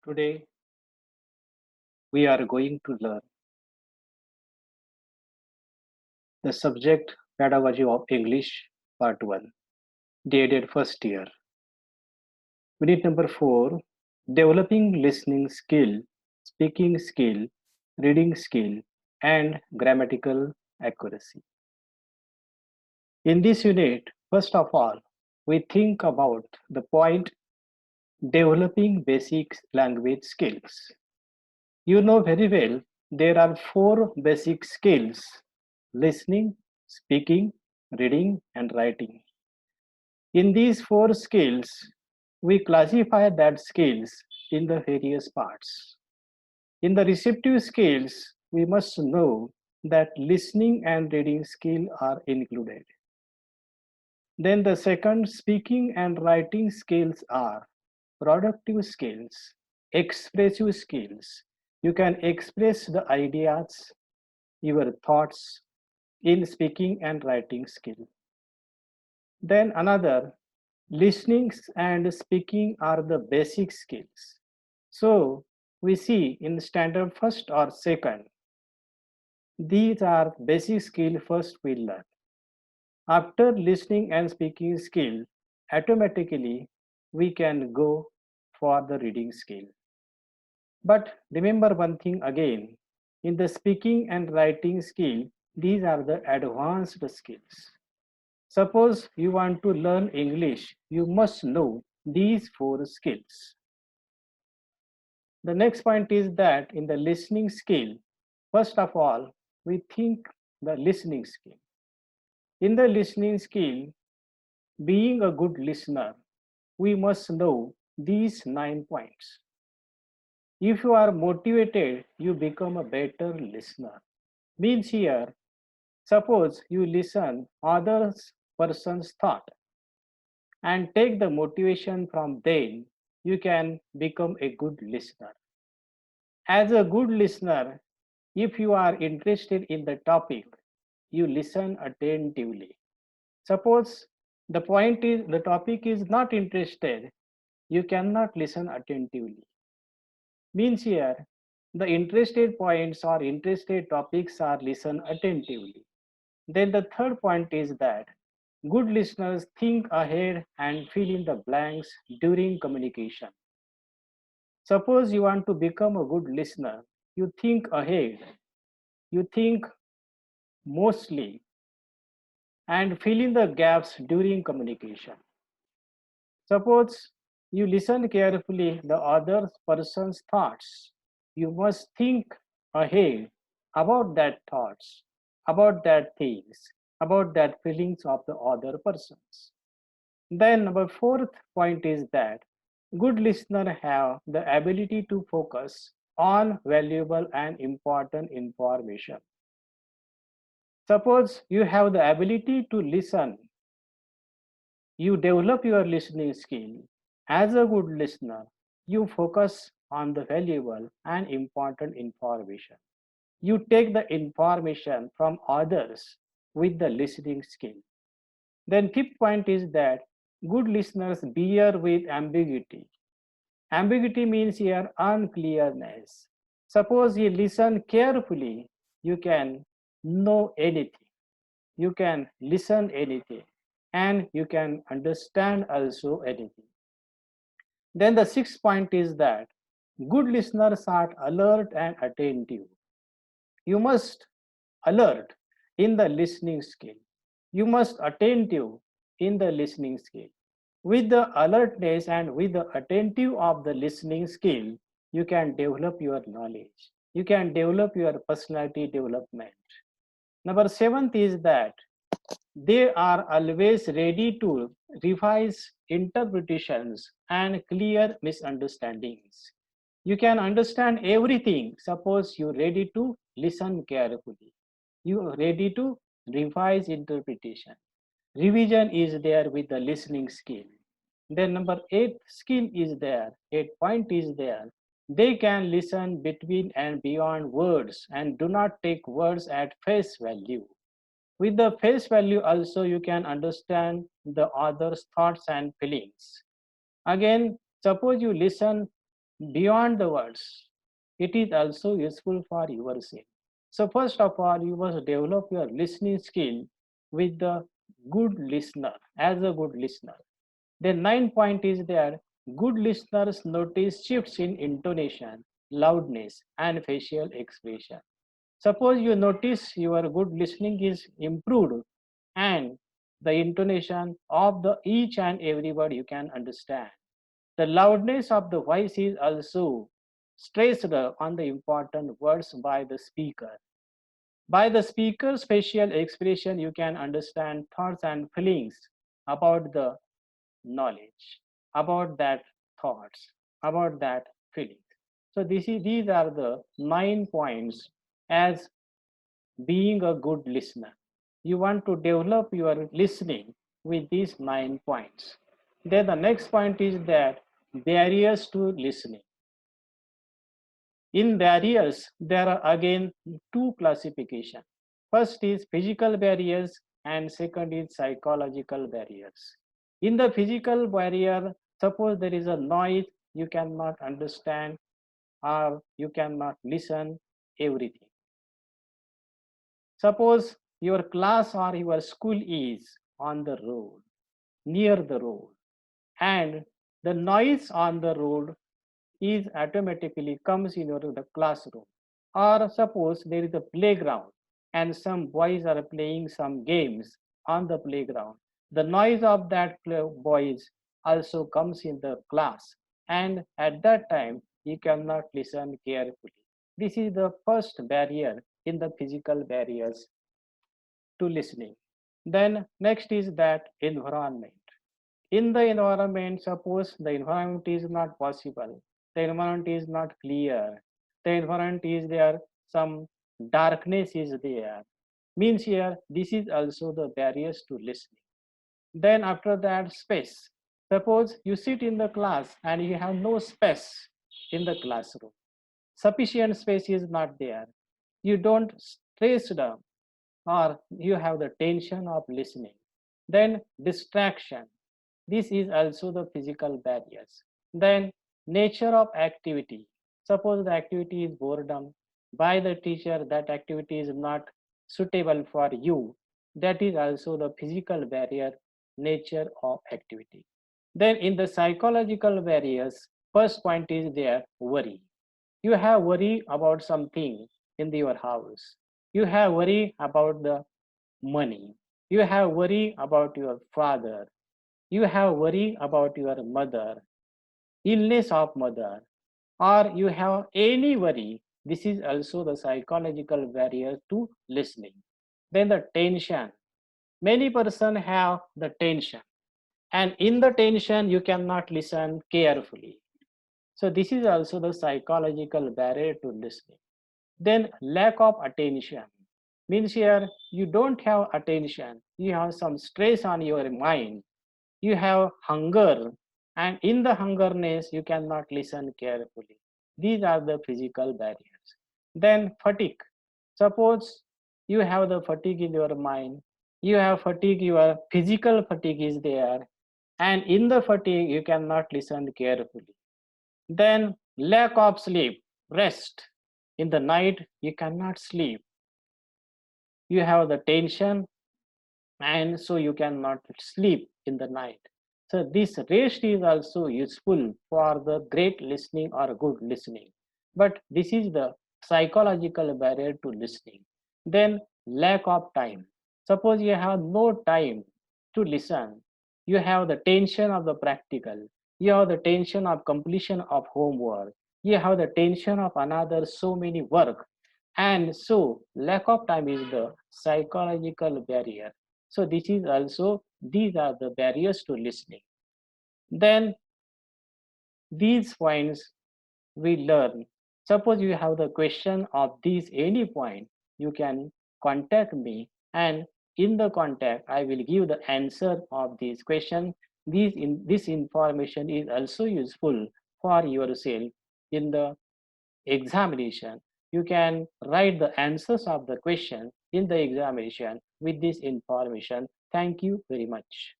Today, we are going to learn the subject Pedagogy of English, Part 1, dated first year. Unit number 4, Developing Listening Skill, Speaking Skill, Reading Skill, and Grammatical Accuracy. In this unit, first of all, we think about the point developing basic language skills. You know very well there are four basic skills: listening, speaking, reading, and writing. In these four skills, we classify that skills in the various parts. In the receptive skills, we must know that listening and reading skill are included. Then the second, speaking and writing skills are productive skills, expressive skills. You can express the ideas, your thoughts in speaking and writing skill. Then another, listening and speaking are the basic skills. So we see in standard first or second, these are basic skill first we learn. After listening and speaking skill, automatically we can go for the reading skill. But remember one thing again, in the speaking and writing skill, these are the advanced skills. Suppose you want to learn English, you must know these four skills. The next point is that in the listening skill, first of all, we think the listening skill. In the listening skill, being a good listener, we must know these 9 points. If you are motivated, you become a better listener. Means here, suppose you listen others person's thought and take the motivation from them, you can become a good listener. As a good listener, if you are interested in the topic, you listen attentively. Suppose the topic is not interested, you cannot listen attentively. Means here, the interested points or interested topics are listened attentively. Then the third point is that good listeners think ahead and fill in the blanks during communication. Suppose you want to become a good listener, you think ahead, you think mostly, and fill in the gaps during communication. Suppose you listen carefully the other person's thoughts. You must think ahead about that thoughts, about that things, about that feelings of the other persons. Then our fourth point is that good listener have the ability to focus on valuable and important information. Suppose you have the ability to listen, you develop your listening skill. As a good listener, you focus on the valuable and important information. You take the information from others with the listening skill. Then fifth point is that good listeners bear with ambiguity. Ambiguity means here unclearness. Suppose you listen carefully, you can know anything. You can listen anything and you can understand also anything. Then the sixth point is that good listeners are alert and attentive. You must alert in the listening skill. You must attentive in the listening skill. With the alertness and with the attentive of the listening skill, you can develop your knowledge. You can develop your personality development. Number seventh is that they are always ready to revise interpretations and clear misunderstandings. You can understand everything. Suppose you're ready to listen carefully. You are ready to revise interpretation. Revision is there with the listening skill. Then number eight skill is there. 8 point is there. They can listen between and beyond words and do not take words at face value. With the face value also you can understand the other's thoughts and feelings. Again, suppose you listen beyond the words. It is also useful for yourself. So first of all, you must develop your listening skill with the good listener, as a good listener. The 9 point is there. Good listeners notice shifts in intonation, loudness, and facial expression. Suppose you notice your good listening is improved and the intonation of the each and every word you can understand. The loudness of the voice is also stressed on the important words by the speaker. By the speaker's facial expression, you can understand thoughts and feelings about the knowledge, about that thoughts, about that feelings. So these are the 9 points as being a good listener. You want to develop your listening with these 9 points. Then the next point is that barriers to listening. In barriers, there are again two classification. First is physical barriers and second is psychological barriers. In the physical barrier, suppose there is a noise, you cannot understand or you cannot listen everything. Suppose your class or your school is on the road, near the road, and the noise on the road is automatically comes in your the classroom. Or suppose there is a playground and some boys are playing some games on the playground. The noise of that boys also comes in the class, and at that time you cannot listen carefully. This is the first barrier in the physical barriers to listening. Then next is that environment. In the environment, suppose the environment is not possible, the environment is not clear, the environment is there, some darkness is there, means here this is also the barriers to listening. Then after that, space. Suppose you sit in the class and you have no space in the classroom, sufficient space is not there, you don't stress down or you have the tension of listening. Then distraction, this is also the physical barriers. Then nature of activity. Suppose the activity is boredom by the teacher, that activity is not suitable for you. That is also the physical barrier, nature of activity. Then in the psychological barriers, first point is there worry. You have worry about something in your house. You have worry about the money. You have worry about your father, you have worry about your mother, illness of mother, or you have any worry. This is also the psychological barrier to listening. Then the tension. Many person have the tension, and in the tension you cannot listen carefully. So this is also the psychological barrier to listening. Then lack of attention means here you don't have attention. You have some stress on your mind, you have hunger, and in the hungerness you cannot listen carefully. These are the physical barriers. Then fatigue. Suppose you have the fatigue in your mind, you have fatigue, your physical fatigue is there, and in the fatigue you cannot listen carefully. Then lack of sleep, rest. In the night you cannot sleep, you have the tension, and so you cannot sleep in the night. So this rest is also useful for the great listening or good listening. But this is the psychological barrier to listening. Then lack of time. Suppose you have no time to listen. You have the tension of the practical. You have the tension of completion of homework. You have the tension of another so many work. And so lack of time is the psychological barrier. So this is also, these are the barriers to listening. Then these points we learn. Suppose you have the question of these any point, you can contact me, and in the contact I will give the answer of this question. This information is also useful for yourself in the examination. You can write the answers of the question in the examination with this information. Thank you very much.